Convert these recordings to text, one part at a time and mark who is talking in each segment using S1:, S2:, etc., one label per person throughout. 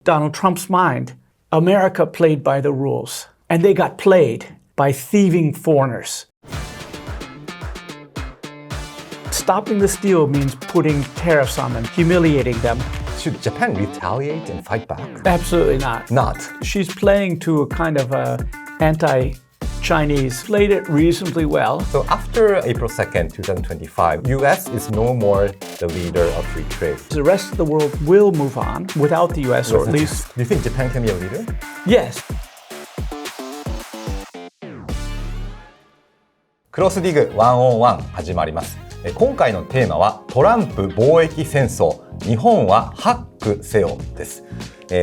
S1: Donald Trump's mind, America played by the rules, and they got played by thieving foreigners. Stopping this deal means putting tariffs on them, humiliating them.
S2: Should Japan retaliate and fight back?
S1: Absolutely not.
S2: Not.
S1: She's playing to a kind of anti-Chinese, played it reasonably well.
S2: So after April 2nd, 2025, US is no more the leader of free trade.
S1: The rest of the world will move on without the US, or at least...
S2: Do you think Japan can be a leader?
S1: Yes.
S2: クロスディグ101始まります。今回のテーマはトランプ貿易戦争、日本はハックせよです。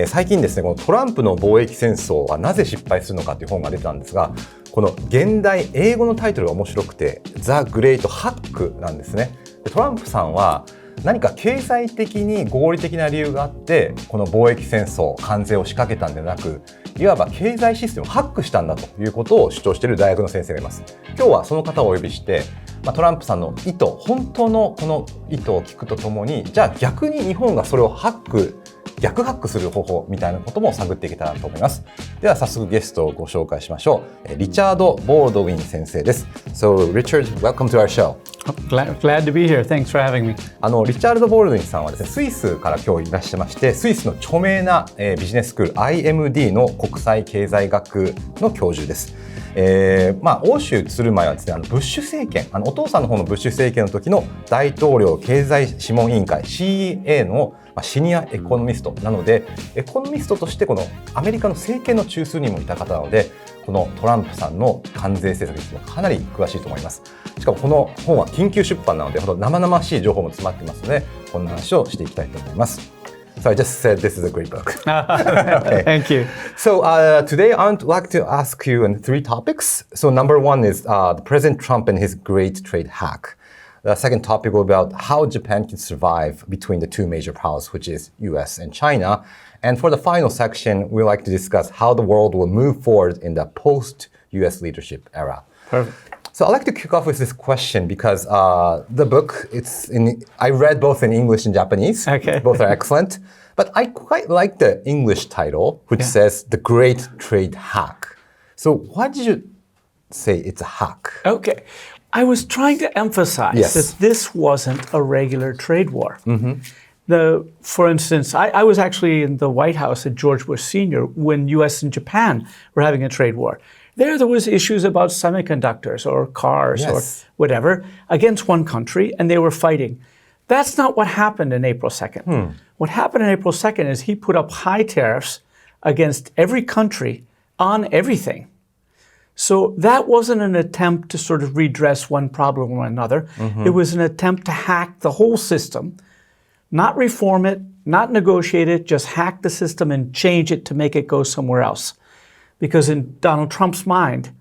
S2: 最近ですね、このトランプの貿易戦争はなぜ失敗するのかという本が出たんですが、この現代英語のタイトルが面白くて、The Great Hack なんですね。トランプさんは何か経済的に合理的な理由があってこの貿易戦争関税を仕掛けたんではなく、いわば経済システムをハックしたんだということを主張している大学の先生がいます。今日はその方をお呼びして、トランプさんの意図、本当のこの意図を聞くとともに、じゃあ逆に日本がそれを逆ハックする方法みたいなことも探っていけたらと思います。では早速ゲストをご紹介しましょう。リチャード・ボールドウィン先生です。So Richard, welcome to our show.
S1: Glad to be here. Thanks for having me.
S2: リチャード・ボールドウィンさんはですね、スイスから今日いらっしゃいまして、スイスの著名な、ビジネススクール IMD の国際経済学の教授です。欧州移る前はですね、ブッシュ政権、お父さんの方のブッシュ政権の時の大統領経済諮問委員会 CEA のシニアエコノミストなので、エコノミストとしてこのアメリカの政権の中枢にもいた方なので、このトランプさんの関税政策についてかなり詳しいと思います。しかもこの本は緊急出版なので、生々しい情報も詰まってますので、こんな話をしていきたいと思います。So I just said this is a great book.
S1: Okay. Thank you.
S2: So today I'd like to ask you on 3 topics. So number 1 is President Trump and his great trade hack. The second topic will be about how Japan can survive between the 2 major powers, which is US and China. And for the final section, we'd like to discuss how the world will move forward in the post-US leadership era.
S1: Perfect.
S2: So I'd like to kick off with this question because the book, I read both in English and Japanese.
S1: Okay.
S2: Both are excellent. But I quite like the English title, which says The Great Trade Hack. So why did you say it's a hack?
S1: Okay. I was trying to emphasize that this wasn't a regular trade war. Mm-hmm. For instance, I was actually in the White House at George Bush Sr. when US and Japan were having a trade war. There was issues about semiconductors or cars or whatever against one country, and they were fighting. That's not what happened in April 2nd. What happened in April 2nd is he put up high tariffs against every country on everything. So that wasn't an attempt to sort of redress one problem or another. Mm-hmm. It was an attempt to hack the whole system, not reform it, not negotiate it, just hack the system and change it to make it go somewhere else. Because in Donald Trump's mind,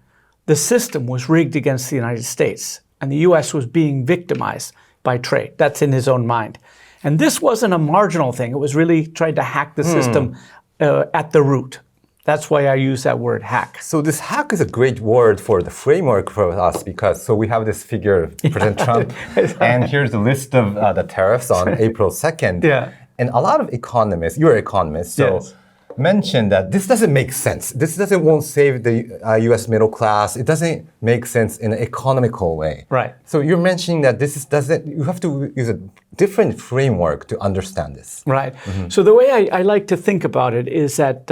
S1: the system was rigged against the United States, and the U.S. was being victimized by trade. That's in his own mind. And this wasn't a marginal thing. It was really trying to hack the system at the root. That's why I use that word hack.
S2: So this hack is a great word for the framework for us because we have this figure of President Trump, and here's a list of the tariffs on April 2nd.
S1: Yeah.
S2: And a lot of economists, you're an economist, so mentioned that this doesn't make sense. This won't save the U.S. middle class. It doesn't make sense in an economical way.
S1: Right.
S2: So you're mentioning that you have to use a different framework to understand this.
S1: Right. Mm-hmm. So the way I like to think about it is that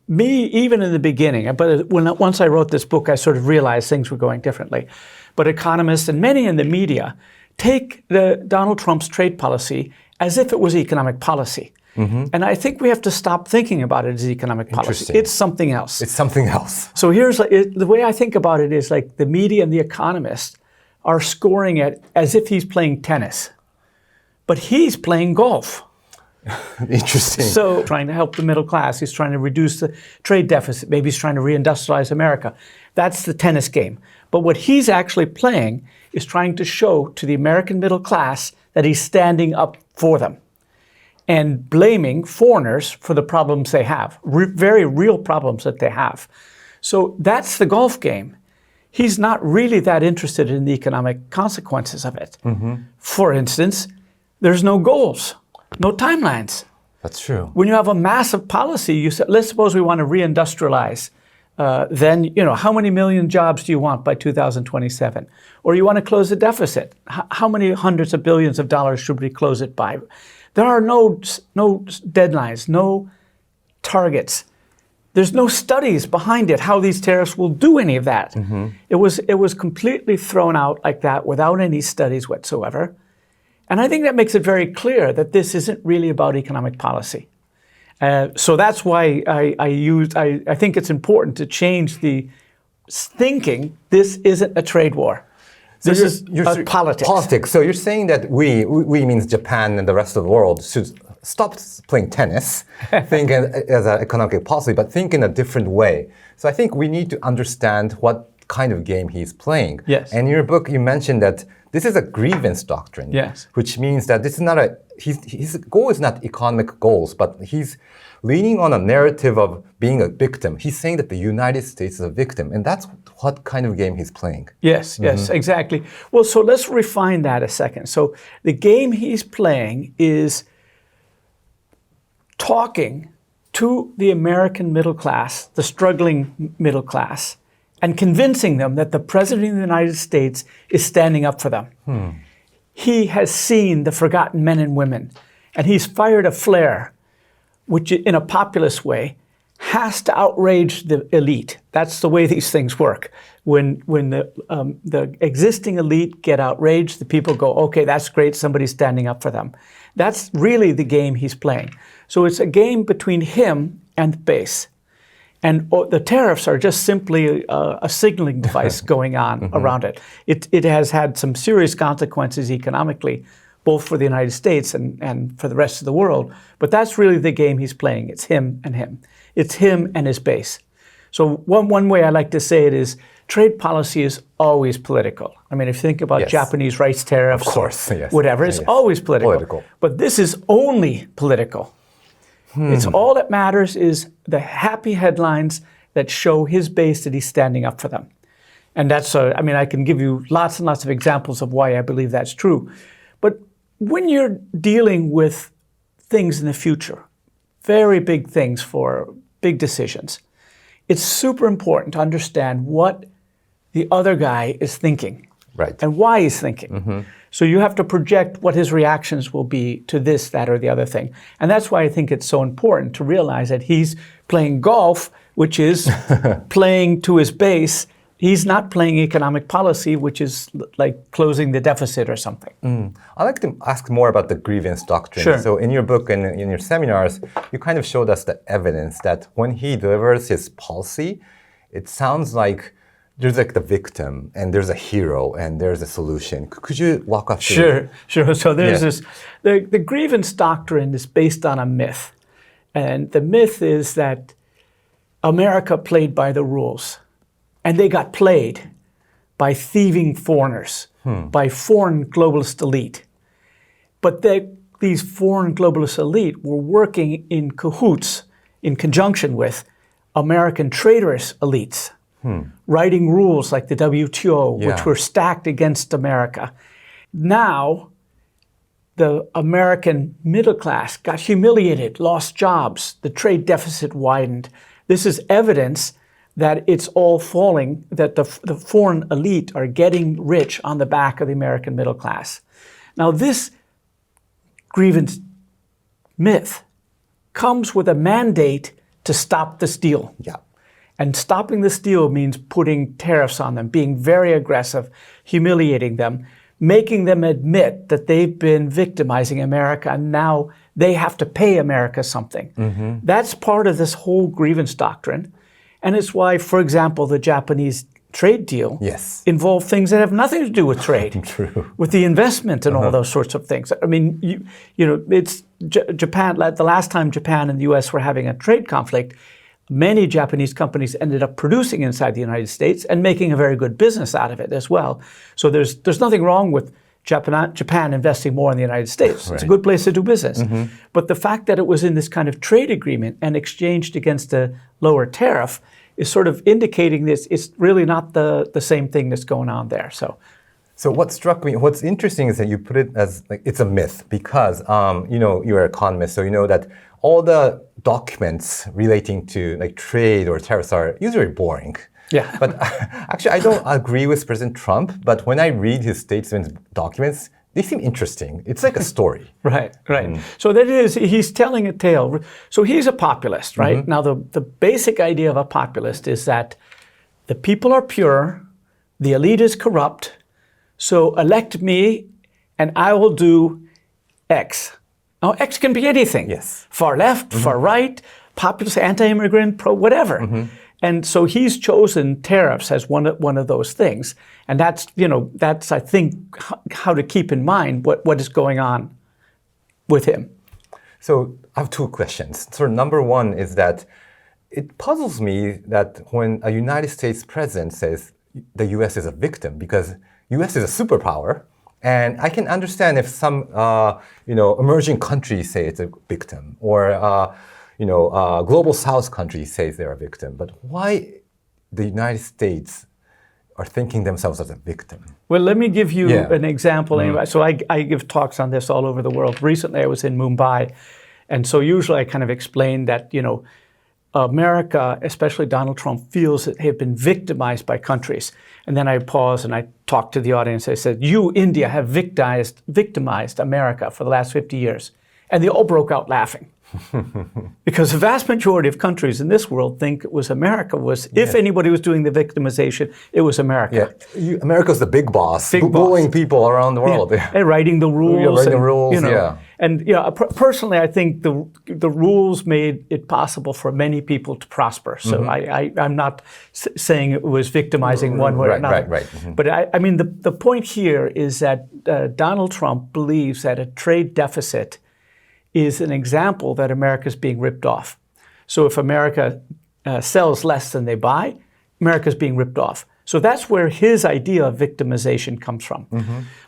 S1: me, even in the beginning, but once I wrote this book, I sort of realized things were going differently. But economists and many in the media take Donald Trump's trade policy as if it was economic policy. Mm-hmm. And I think we have to stop thinking about it as economic policy. It's something else.
S2: It's something else.
S1: So here's the way I think about it is like the media and the economists are scoring it as if he's playing tennis, but he's playing golf.
S2: Interesting.
S1: So trying to help the middle class, he's trying to reduce the trade deficit. Maybe he's trying to reindustrialize America. That's the tennis game. But what he's actually playing is trying to show to the American middle class that he's standing up for them and blaming foreigners for the problems they have, very real problems that they have. So that's the golf game. He's not really that interested in the economic consequences of it. Mm-hmm. For instance, there's no goals, no timelines.
S2: That's true.
S1: When you have a massive policy, you say, let's suppose we want to reindustrialize. Then, how many million jobs do you want by 2027? Or you want to close the deficit. How many hundreds of billions of dollars should we close it by? There are no deadlines, no targets. There's no studies behind it, how these tariffs will do any of that. Mm-hmm. It was completely thrown out like that without any studies whatsoever. And I think that makes it very clear that this isn't really about economic policy. So that's why I think it's important to change the thinking. This isn't a trade war. This is politics.
S2: Politics. So you're saying that we means Japan and the rest of the world should stop playing tennis, think as an economic policy, but think in a different way. So I think we need to understand what kind of game he's playing.
S1: Yes.
S2: And in your book, you mentioned that this is a grievance doctrine.
S1: Yes. Which
S2: means that this is not his goal is not economic goals, but he's leaning on a narrative of being a victim. He's saying that the United States is a victim, and that's what kind of game he's playing.
S1: Yes, yes, exactly. Well, so let's refine that a second. So the game he's playing is talking to the American middle class, the struggling middle class, and convincing them that the President of the United States is standing up for them. He has seen the forgotten men and women, and he's fired a flare, which in a populist way has to outrage the elite. That's the way these things work. When the existing elite get outraged, the people go, okay, that's great, somebody's standing up for them. That's really the game he's playing. So it's a game between him and the base. And the tariffs are just simply a signaling device going on around it. It has had some serious consequences economically, both for the United States and for the rest of the world. But that's really the game he's playing. It's him and him. It's him and his base. So one way I like to say it is trade policy is always political. I mean, if you think about Japanese rights tariffs,
S2: of course,
S1: whatever, it's always political. But this is only political. It's all that matters is the happy headlines that show his base that he's standing up for them. And that's, I can give you lots and lots of examples of why I believe that's true. But when you're dealing with things in the future, very big things for big decisions, it's super important to understand what the other guy is thinking.
S2: Right.
S1: And why he's thinking. So you have to project what his reactions will be to this, that, or the other thing. And that's why I think it's so important to realize that he's playing golf, which is playing to his base. He's not playing economic policy, which is like closing the deficit or something.
S2: I'd like to ask more about the grievance doctrine.
S1: Sure.
S2: So in your book and in your seminars, you kind of showed us the evidence that when he delivers his policy, it sounds like there's like the victim, and there's a hero, and there's a solution. Could you walk us through?
S1: Sure. So there's this, the grievance doctrine is based on a myth. And the myth is that America played by the rules. And they got played by thieving foreigners, by foreign globalist elite. But these foreign globalist elite were working in cahoots, in conjunction with American traitorous elites. Writing rules like the WTO, which were stacked against America. Now, the American middle class got humiliated, lost jobs, the trade deficit widened. This is evidence that it's all falling, that the foreign elite are getting rich on the back of the American middle class. Now, this grievance myth comes with a mandate to stop the steal. And stopping the steal means putting tariffs on them, being very aggressive, humiliating them, making them admit that they've been victimizing America and now they have to pay America something. That's part of this whole grievance doctrine. And it's why, for example, the Japanese trade deal involved things that have nothing to do with trade, with the investment and all those sorts of things. I mean, it's Japan. The last time Japan and the U.S. were having a trade conflict, many Japanese companies ended up producing inside the United States and making a very good business out of it as well. So there's nothing wrong with Japan investing more in the United States. It's a good place to do business. But the fact that it was in this kind of trade agreement and exchanged against a lower tariff is sort of indicating this. It's really not the same thing that's going on there. So
S2: So what struck me, what's interesting is that you put it as like it's a myth because you're an economist, so you know that all the documents relating to like trade or tariffs are usually boring.
S1: Yeah.
S2: But actually, I don't agree with President Trump. But when I read his statements documents, they seem interesting. It's like a story.
S1: Right. So that is, he's telling a tale. So he's a populist, right? Now, the basic idea of a populist is that the people are pure, the elite is corrupt, so elect me and I will do X. Now, X can be anything.
S2: Yes.
S1: Far left, far right, populist, anti-immigrant, pro, whatever. And so he's chosen tariffs as one of those things. And that's I think, how to keep in mind what is going on with him.
S2: So I have two questions. So number one is that it puzzles me that when a United States president says the U.S. is a victim, because U.S. is a superpower, and I can understand if some emerging countries say it's a victim, or global South countries say they're a victim. But why the United States are thinking themselves as a victim?
S1: Well, let me give you an example anyway. So I give talks on this all over the world. Recently, I was in Mumbai, and so usually I kind of explain that, America, especially Donald Trump, feels that they've been victimized by countries. And then I pause and I talk to the audience. I said, you, India, have victimized America for the last 50 years. And they all broke out laughing. Because the vast majority of countries in this world think it was America if anybody was doing the victimization, it was America.
S2: Yeah. America's the big boss, bullying people around the world.
S1: Yeah. And writing the rules. And personally, I think the rules made it possible for many people to prosper. So I'm not saying it was victimizing one way or another.
S2: Right.
S1: But I mean, the point here is that Donald Trump believes that a trade deficit is an example that America is being ripped off. So if America sells less than they buy, America is being ripped off. So that's where his idea of victimization comes from.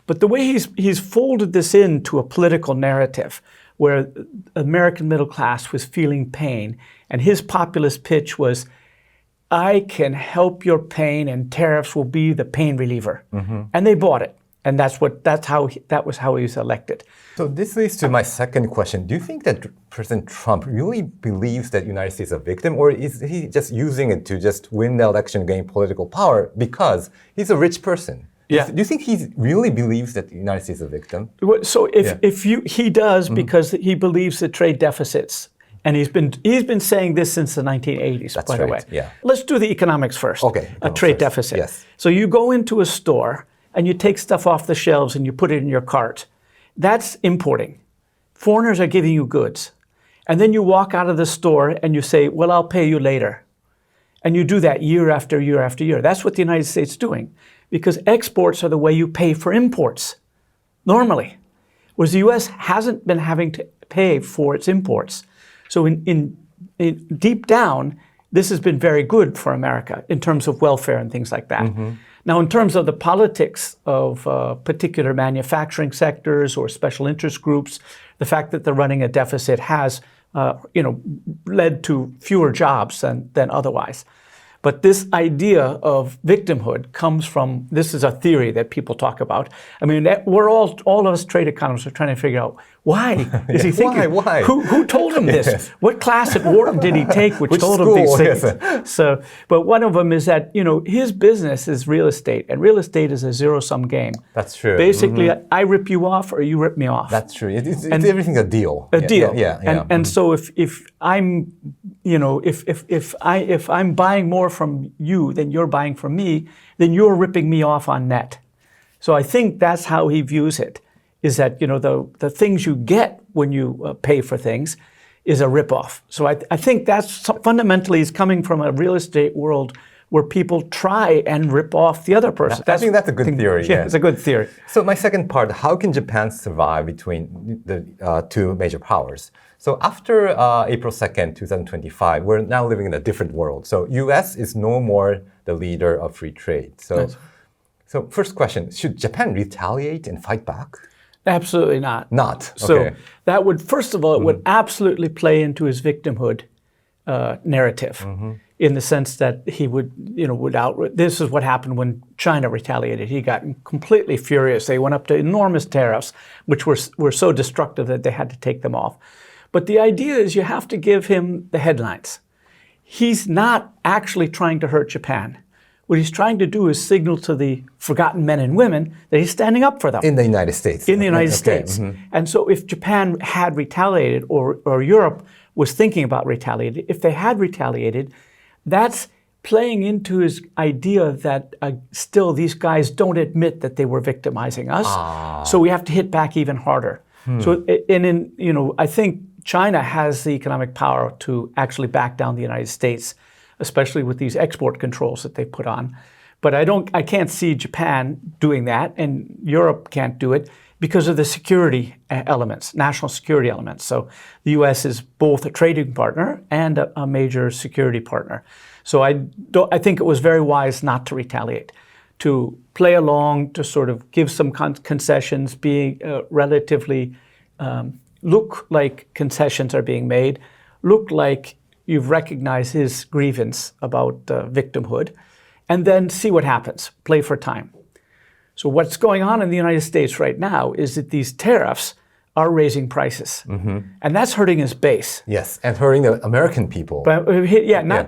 S1: But the way he's folded this into a political narrative where the American middle class was feeling pain, and his populist pitch was, I can help your pain and tariffs will be the pain reliever. And they bought it. And that was how he was elected.
S2: So this leads to my second question. Do you think that President Trump really believes that the United States is a victim, or is he just using it to just win the election and gain political power because he's a rich person?
S1: Yeah.
S2: Do you think he really believes that the United States is a victim?
S1: So he does because he believes the trade deficits. And he's been saying this since the 1980s, by the way.
S2: Yeah.
S1: Let's do the economics first.
S2: Okay.
S1: A trade deficit.
S2: Yes.
S1: So you go into a store and you take stuff off the shelves and you put it in your cart. That's importing. Foreigners are giving you goods. And then you walk out of the store and you say, well, I'll pay you later. And you do that year after year after year. That's what the United States is doing, because exports are the way you pay for imports, normally. Whereas the U.S. hasn't been having to pay for its imports. So in deep down, this has been very good for America in terms of welfare and things like that. Now, in terms of the politics of particular manufacturing sectors or special interest groups, the fact that they're running a deficit has, led to fewer jobs than otherwise. But this idea of victimhood comes from, this is a theory that people talk about. I mean, we're all of us trade economists are trying to figure out, why is he thinking?
S2: Why?
S1: Who told him this? What class at Wharton did he take which told him these things?
S2: Yes.
S1: So, but one of them is that, his business is real estate, and real estate is a zero-sum game.
S2: That's true.
S1: Basically, I rip you off or you rip me off.
S2: That's true. It's everything a deal.
S1: A deal.
S2: Yeah.
S1: And so if I'm, if I'm buying more from you than you're buying from me, then you're ripping me off on net. So I think that's how he views it, is that, the things you get when you pay for things is a ripoff. So I think that's fundamentally is coming from a real estate world where people try and rip off the other person.
S2: I think that's a good theory.
S1: Yeah, it's a good theory.
S2: So my second part, how can Japan survive between the two major powers? So after April 2nd, 2025, we're now living in a different world. So U.S. is no more the leader of free trade. So first question, should Japan retaliate and fight back?
S1: Absolutely not.
S2: Not? Okay.
S1: So that would, first of all, it would absolutely play into his victimhood narrative. in the sense that he would this is what happened when China retaliated. He got completely furious. They went up to enormous tariffs, which were so destructive that they had to take them off. But the idea is you have to give him the headlines. He's not actually trying to hurt Japan. What he's trying to do is signal to the forgotten men and women that he's standing up for them.
S2: In the United States.
S1: In the United States. Mm-hmm. And so if Japan had retaliated or Europe was thinking about retaliating, if they had retaliated, that's playing into his idea that still these guys don't admit that they were victimizing us. So we have to hit back even harder. So I think China has the economic power to actually back down the United States, especially with these export controls that they put on. But I can't see Japan doing that, and Europe can't do it because of the security elements, national security elements. So the U.S. is both a trading partner and a major security partner. So I think it was very wise not to retaliate, to play along, to sort of give some concessions, being relatively look like concessions are being made, look like you've recognized his grievance about victimhood, and then see what happens, play for time. So what's going on in the United States right now is that these tariffs are raising prices. Mm-hmm. And that's hurting his base.
S2: Yes, and hurting the American people.
S1: But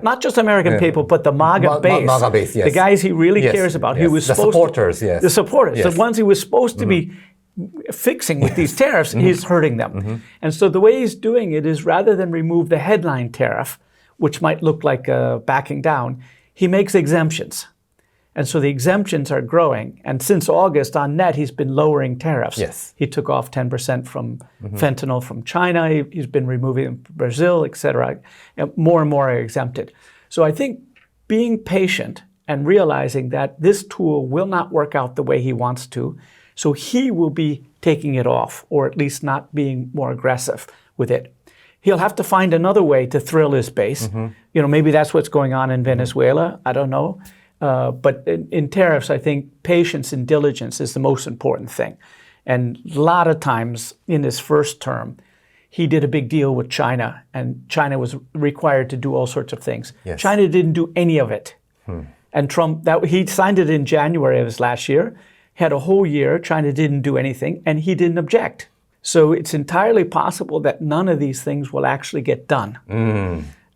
S1: not just American people, but the MAGA base.
S2: MAGA base, yes.
S1: The guys he really cares about.
S2: Yes.
S1: He was
S2: the supporters, yes.
S1: The supporters, the ones he was supposed to be fixing with these tariffs, he's hurting them. Mm-hmm. And so the way he's doing it is rather than remove the headline tariff, which might look like backing down, he makes exemptions. And so the exemptions are growing. And since August, on net, he's been lowering tariffs.
S2: Yes.
S1: He took off 10% from fentanyl from China. He's been removing Brazil, et cetera. More and more are exempted. So I think being patient and realizing that this tool will not work out the way he wants to, so he will be taking it off, or at least not being more aggressive with it. He'll have to find another way to thrill his base. Mm-hmm. Maybe that's what's going on in Venezuela. I don't know. But in tariffs, I think patience and diligence is the most important thing. And a lot of times in his first term, he did a big deal with China, and China was required to do all sorts of things.
S2: Yes.
S1: China didn't do any of it. And Trump, he signed it in January of his last year, had a whole year, China didn't do anything, and he didn't object. So it's entirely possible that none of these things will actually get done.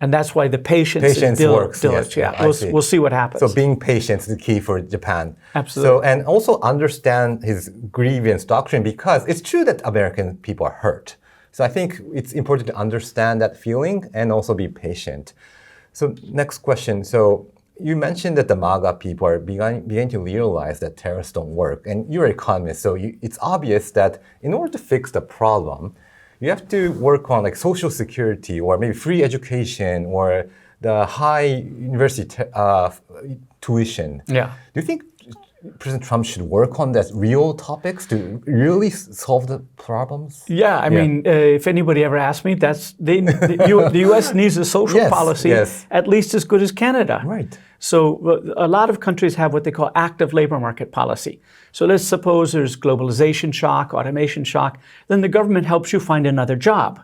S1: And that's why the patience
S2: works.
S1: Yes, we'll see what happens.
S2: So being patient is the key for Japan.
S1: Absolutely.
S2: So, and also understand his grievance doctrine, because it's true that American people are hurt. So I think it's important to understand that feeling and also be patient. So next question. So you mentioned that the MAGA people are beginning to realize that tariffs don't work. And you're an economist, so it's obvious that in order to fix the problem, you have to work on like social security or maybe free education or the high university tuition.
S1: Yeah.
S2: Do you think President Trump should work on that real topics to really solve the problems?
S1: Yeah, I mean, if anybody ever asked me, the U.S. needs a social policy at least as good as Canada.
S2: Right.
S1: So a lot of countries have what they call active labor market policy. So let's suppose there's globalization shock, automation shock, then the government helps you find another job,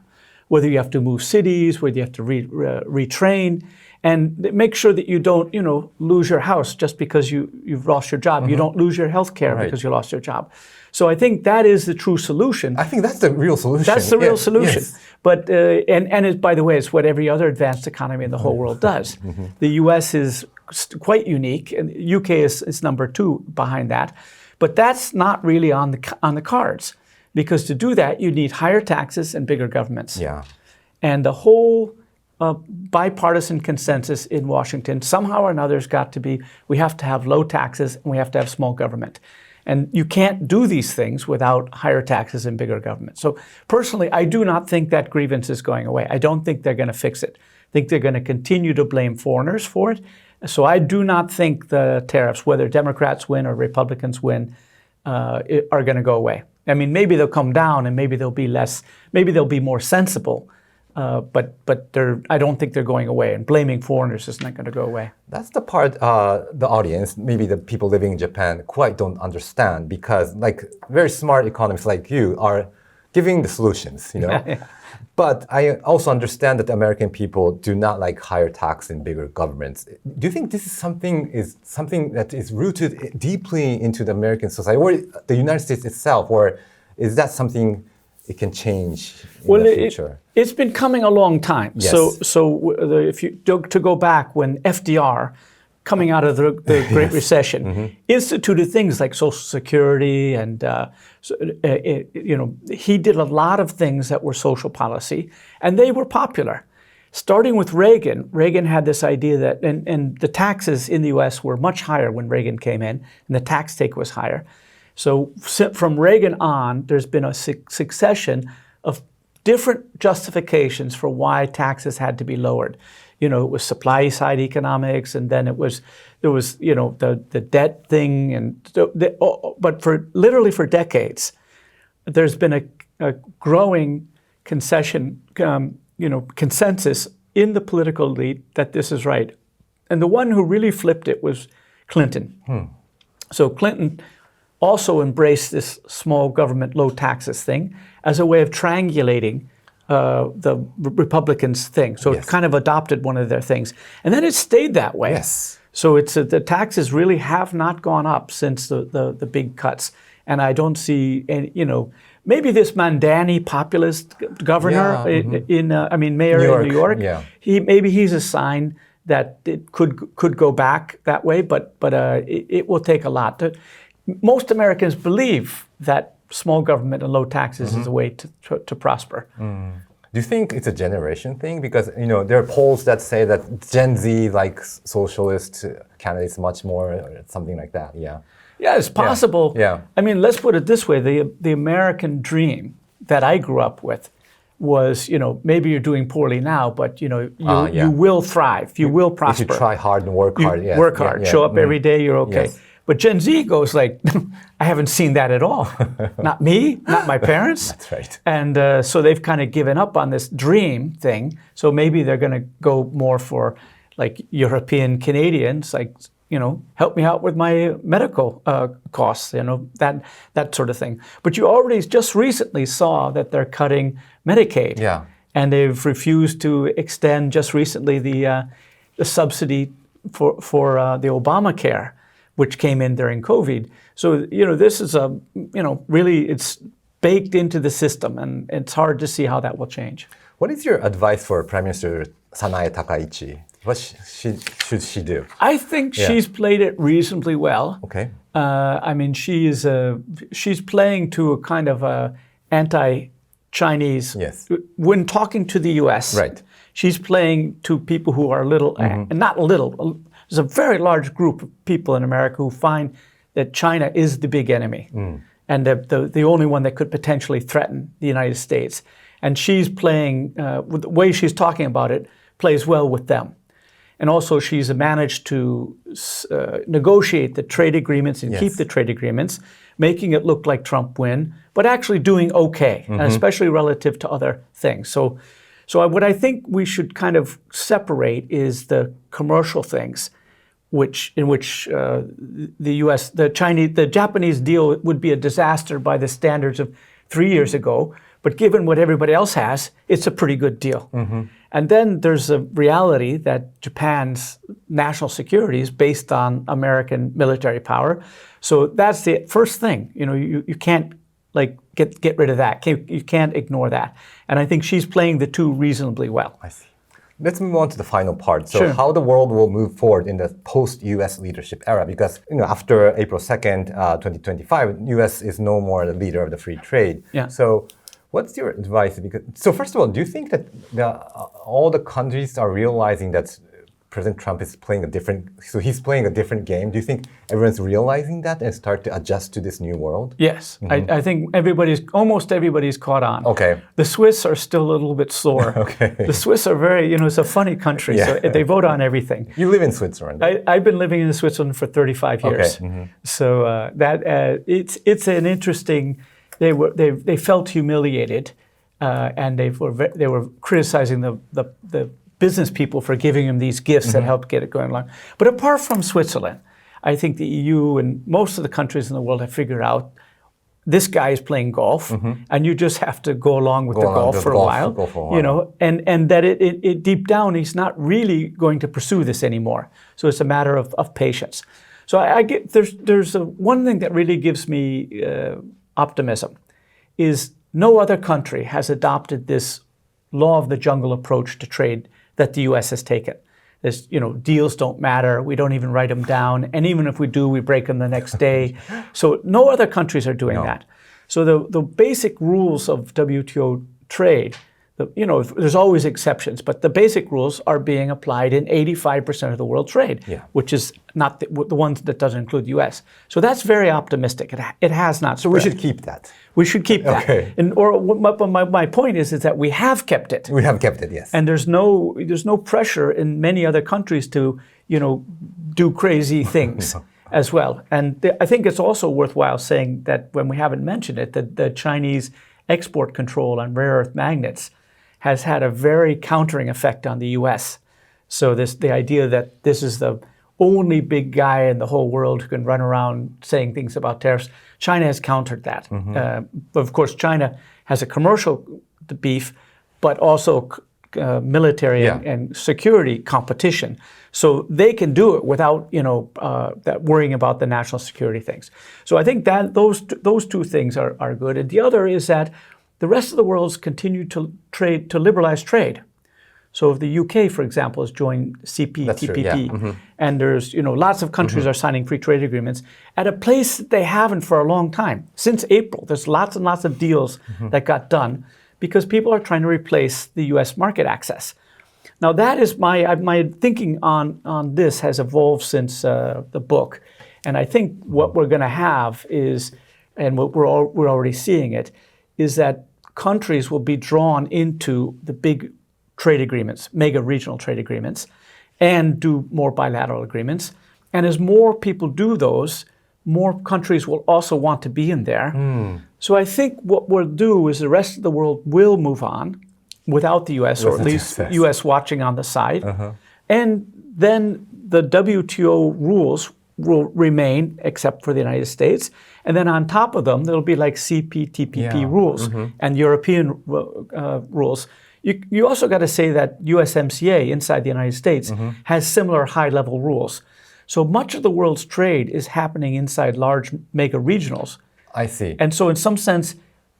S1: whether you have to move cities, whether you have to retrain, and make sure that you don't, lose your house just because you've lost your job. You don't lose your health care because you lost your job. So I think that is the true solution.
S2: I think that's the real solution.
S1: That's the real solution. Yes. But by the way, it's what every other advanced economy in the whole world does. The U.S. is quite unique, and the UK is number 2 behind that. But that's not really on the cards, because to do that you need higher taxes and bigger governments.
S2: Yeah.
S1: And the whole bipartisan consensus in Washington somehow or another has got to be, we have to have low taxes and we have to have small government. And you can't do these things without higher taxes and bigger government. So personally, I do not think that grievance is going away. I don't think they're going to fix it. I think they're going to continue to blame foreigners for it. So I do not think the tariffs, whether Democrats win or Republicans win, are going to go away. I mean, maybe they'll come down and maybe they'll be more sensible. But I don't think they're going away, and blaming foreigners is not going to go away.
S2: That's the part the audience, maybe the people living in Japan, quite don't understand, because like very smart economists like you are giving the solutions, But I also understand that American people do not like higher tax and bigger governments. Do you think this is something that is rooted deeply into the American society or the United States itself, or is that something it can change in the future?
S1: It's been coming a long time.
S2: Yes.
S1: If you to go back when FDR, coming out of the Great Recession, instituted things like Social Security, and he did a lot of things that were social policy, and they were popular. Starting with Reagan, Reagan had this idea that, and the taxes in the U.S. were much higher when Reagan came in, and the tax take was higher. So from Reagan on, there's been a succession of different justifications for why taxes had to be lowered. It was supply side economics, and then there was the debt thing, and but for decades, there's been a growing consensus in the political elite that this is right, and the one who really flipped it was Clinton. So Clinton also embraced this small government, low taxes thing as a way of triangulating the Republicans' thing. So it kind of adopted one of their things. And then it stayed that way.
S2: Yes.
S1: So the taxes really have not gone up since the big cuts. And I don't see any, maybe this Mandani populist governor mayor in New York, maybe he's a sign that it could go back that way, but it will take a lot. Most Americans believe that small government and low taxes is a way to prosper.
S2: Do you think it's a generation thing? Because there are polls that say that Gen Z likes socialist candidates much more, or something like that. Yeah.
S1: Yeah, it's possible.
S2: Yeah.
S1: I mean, let's put it this way: the American dream that I grew up with was, maybe you're doing poorly now, but you will thrive, you will prosper.
S2: If you try hard and work hard.
S1: Work hard, show up every day, you're okay.
S2: Yes.
S1: But Gen Z goes like, I haven't seen that at all. Not me, not my parents.
S2: That's right.
S1: And so they've kind of given up on this dream thing. So maybe they're going to go more for like European Canadians, like, help me out with my medical costs, that sort of thing. But you already just recently saw that they're cutting Medicaid.
S2: Yeah.
S1: And they've refused to extend just recently the subsidy for the Obamacare, which came in during COVID. So, this is really it's baked into the system, and it's hard to see how that will change.
S2: What is your advice for Prime Minister Sanae Takaichi? What should she do?
S1: I think she's played it reasonably well.
S2: Okay.
S1: She's playing to a kind of a anti-Chinese.
S2: Yes.
S1: When talking to the U.S.,
S2: right.
S1: She's playing to people who are not little. There's a very large group of people in America who find that China is the big enemy and the only one that could potentially threaten the United States. And she's playing, with the way she's talking about it, plays well with them. And also she's managed to negotiate the trade agreements and keep the trade agreements, making it look like Trump win, but actually doing okay, and especially relative to other things. So what I think we should kind of separate is the commercial things, in which the Japanese deal would be a disaster by the standards of 3 years ago. But given what everybody else has, it's a pretty good deal. And then there's a reality that Japan's national security is based on American military power. So that's the first thing. You can't get rid of that. You can't ignore that. And I think she's playing the two reasonably well.
S2: I see. Let's move on to the final part. So how the world will move forward in the post-U.S. leadership era, because after April 2nd, 2025, U.S. is no more the leader of the free trade.
S1: Yeah.
S2: So what's your advice? So first of all, do you think that all the countries are realizing that President Trump is playing he's playing a different game? Do you think everyone's realizing that and start to adjust to this new world?
S1: Yes, I think almost everybody's caught on.
S2: Okay.
S1: The Swiss are still a little bit slower. Okay. The Swiss are very, it's a funny country, so they vote on everything.
S2: You live in Switzerland.
S1: I've been living in Switzerland for 35 years. Okay. So it's an interesting. They felt humiliated, and they were criticizing the business people for giving them these gifts that helped get it going along. But apart from Switzerland, I think the EU and most of the countries in the world have figured out this guy is playing golf, and you just have to go along with the golf for a while, you know, and that it deep down he's not really going to pursue this anymore. So it's a matter of patience. So I get there's one thing that really gives me optimism is no other country has adopted this law of the jungle approach to trade that the U.S. has taken. This, you know, deals don't matter. We don't even write them down. And even if we do, we break them the next day. So no other countries are doing that. So the basic rules of WTO trade, you know, there's always exceptions, but the basic rules are being applied in 85% of the world trade, which is not the ones that doesn't include the U.S. So that's very optimistic. It has not spread.
S2: So we should keep that.
S1: We should keep that.
S2: Okay.
S1: And my point is that we have kept it.
S2: We have kept it, yes.
S1: And there's no pressure in many other countries to, you know, do crazy things as well. And I think it's also worthwhile saying that when we haven't mentioned it, that the Chinese export control on rare earth magnets has had a very countering effect on the U.S. So the idea that this is the only big guy in the whole world who can run around saying things about tariffs, China has countered that. But of course, China has a commercial beef, but also military and security competition. So they can do it without, you know, that worrying about the national security things. So I think that those two things are good. And the other is that the rest of the world's continued to liberalize trade. So if the UK, for example, has joined CPTPP, and there's, you know, lots of countries are signing free trade agreements at a place that they haven't for a long time. Since April, there's lots and lots of deals that got done because people are trying to replace the US market access. Now that is my thinking on this has evolved since the book. And I think what we're going to have is, and we're already seeing it, is that countries will be drawn into the big trade agreements, mega regional trade agreements, and do more bilateral agreements. And as more people do those, more countries will also want to be in there. So I think what we'll do is the rest of the world will move on without the U.S., or at least U.S. watching on the side. And then the WTO rules will remain, except for the United States. And then on top of them, there'll be like CPTPP rules and European rules. You also got to say that USMCA inside the United States has similar high-level rules. So much of the world's trade is happening inside large mega regionals.
S2: I see.
S1: And so in some sense,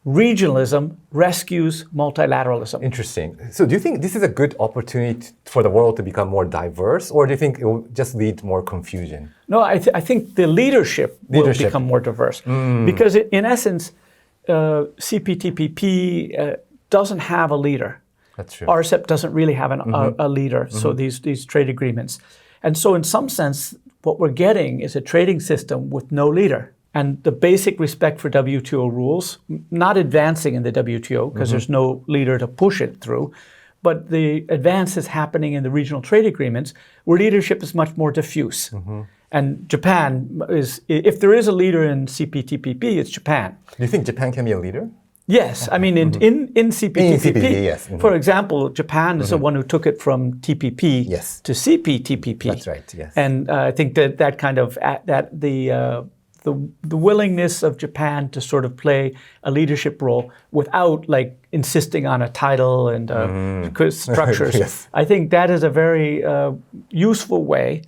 S1: regionalism rescues multilateralism.
S2: Interesting. So do you think this is a good opportunity for the world to become more diverse, or do you think it will just lead to more confusion?
S1: No, I think the leadership will become more diverse. Because in essence, CPTPP doesn't have a leader.
S2: That's true.
S1: RCEP doesn't really have a leader, so these trade agreements. And so in some sense, what we're getting is a trading system with no leader. And the basic respect for WTO rules, not advancing in the WTO because there's no leader to push it through, but the advance is happening in the regional trade agreements where leadership is much more diffuse. And Japan is, if there is a leader in CPTPP, it's Japan.
S2: Do you think Japan can be a leader?
S1: Yes, I mean in CPTPP,
S2: yes.
S1: For example, Japan is the one who took it from TPP to CPTPP.
S2: That's right. Yes,
S1: and I think that kind of the willingness of Japan to sort of play a leadership role without like insisting on a title and structures. I think that is a very useful way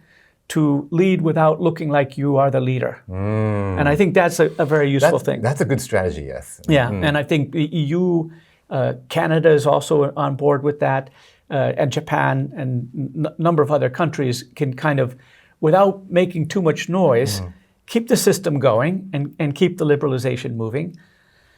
S1: to lead without looking like you are the leader. And I think that's a very useful thing.
S2: That's a good strategy, yes.
S1: Yeah, and I think the EU, Canada is also on board with that, and Japan and a number of other countries can kind of, without making too much noise, keep the system going and keep the liberalization moving.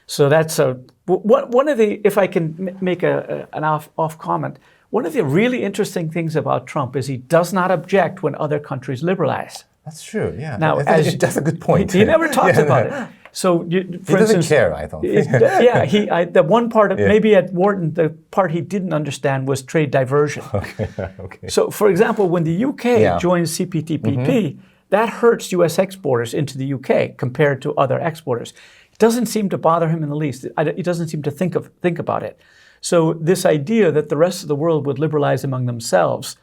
S1: So that's one of the, if I can make an off comment, one of the really interesting things about Trump is he does not object when other countries liberalize.
S2: That's true, yeah.
S1: Now,
S2: that's a good point.
S1: He never talks about it. So,
S2: he doesn't care, I don't think.
S1: The one part, maybe at Wharton, the part he didn't understand was trade diversion.
S2: Okay.
S1: So, for example, when the UK joins CPTPP, that hurts U.S. exporters into the UK compared to other exporters. It doesn't seem to bother him in the least. He doesn't seem to think about it. So this idea that the rest of the world would liberalize among themselves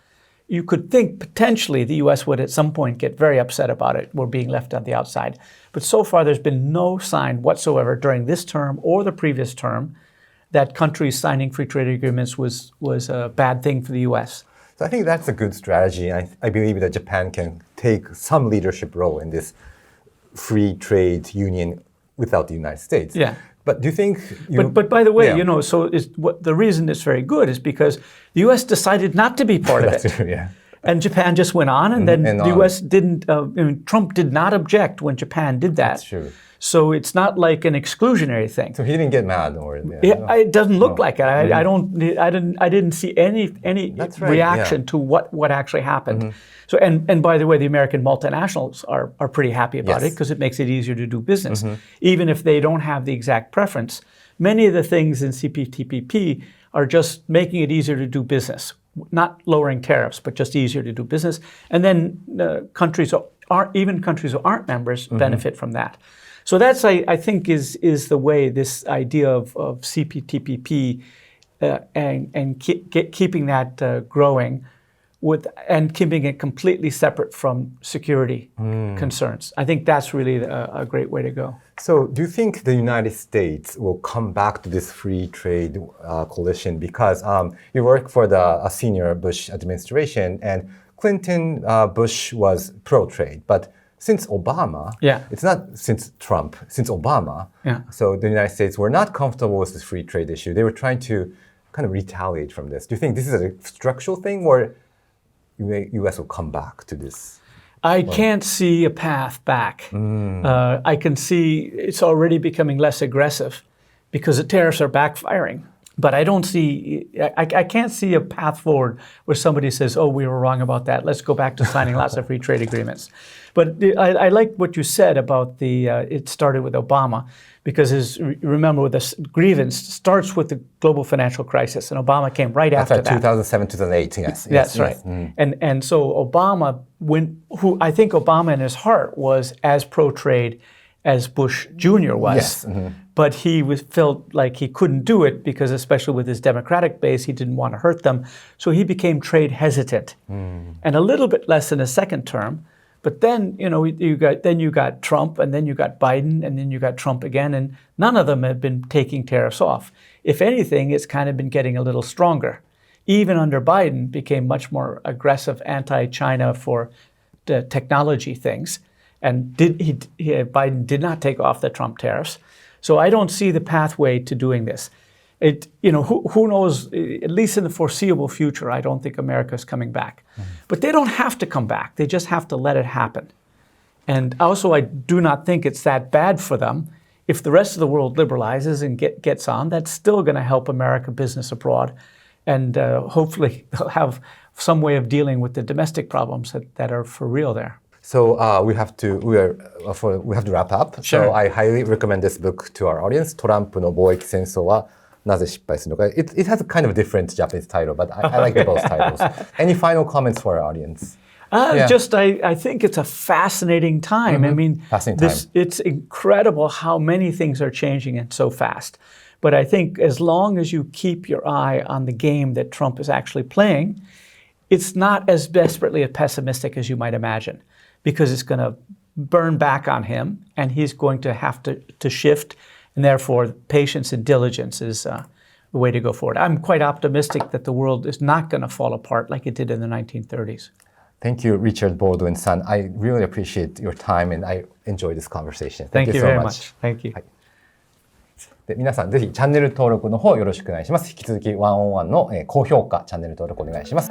S1: you could think potentially the U.S. would at some point get very upset about it. We're being left on the outside. But so far, there's been no sign whatsoever during this term or the previous term that countries signing free trade agreements was a bad thing for the U.S.
S2: So I think that's a good strategy. I believe that Japan can take some leadership role in this free trade union without the United States.
S1: Yeah.
S2: But do you think...
S1: But by the way, so the reason it's very good is because the U.S. decided not to be part of it.
S2: That's true, yeah.
S1: And Japan just went on, and then the U.S. didn't... Trump did not object when Japan did that.
S2: That's true.
S1: So it's not like an exclusionary thing.
S2: So he didn't get mad, or
S1: it doesn't look like it. I didn't see any reaction to what actually happened. So and by the way, the American multinationals are pretty happy about it because it makes it easier to do business, even if they don't have the exact preference. Many of the things in CPTPP are just making it easier to do business, not lowering tariffs, but just easier to do business. And then countries who aren't members benefit from that. So that's, I think, is the way this idea of CPTPP and keeping that growing and keeping it completely separate from security concerns. I think that's really a great way to go.
S2: So do you think the United States will come back to this free trade coalition? Because you work for the senior Bush administration, and Clinton, Bush was pro-trade, but since Obama, it's not since Trump, since Obama, so the United States were not comfortable with this free trade issue. They were trying to kind of retaliate from this. Do you think this is a structural thing, or U.S. will come back to this?
S1: I can't see a path back. I can see it's already becoming less aggressive because the tariffs are backfiring. But I can't see a path forward where somebody says, oh, we were wrong about that. Let's go back to signing lots of free trade agreements. But I like what you said about it started with Obama, because remember, the grievance starts with the global financial crisis, and Obama came right after that. 2007,
S2: 2008, yes.
S1: That's right. And so Obama, I think Obama in his heart was as pro-trade as Bush Jr. was. Yes. But he felt like he couldn't do it because, especially with his Democratic base, he didn't want to hurt them. So he became trade hesitant, and a little bit less in his second term. But then, you got Trump, and then you got Biden, and then you got Trump again, and none of them have been taking tariffs off. If anything, it's kind of been getting a little stronger. Even under Biden, became much more aggressive anti-China for the technology things, and Biden did not take off the Trump tariffs. So I don't see the pathway to doing this. Who knows, at least in the foreseeable future, I don't think America's coming back. But they don't have to come back. They just have to let it happen. And also, I do not think it's that bad for them. If the rest of the world liberalizes and gets on, that's still going to help America business abroad. And hopefully they'll have some way of dealing with the domestic problems that are for real there.
S2: So we have to wrap up.
S1: Sure.
S2: So I highly recommend this book to our audience. トランプの貿易戦争はなぜ失敗するのか. It has a kind of different Japanese title, but I like both titles. Any final comments for our audience?
S1: I think it's a fascinating time. I mean, it's incredible how many things are changing and so fast. But I think as long as you keep your eye on the game that Trump is actually playing, it's not as desperately pessimistic as you might imagine, because it's going to burn back on him, and he's going to have to shift, and therefore patience and diligence is the way to go forward. I'm quite optimistic that the world is not going to fall apart like it did in the 1930s.
S2: Thank you, Richard Baldwin-san. I really appreciate your time, and I enjoyed this conversation.
S1: Thank you very much. Thank you.
S2: で皆さんぜひチャンネル登録の方よろしくお願いします。引き続きワンオンワンの高評価、チャンネル登録お願いします。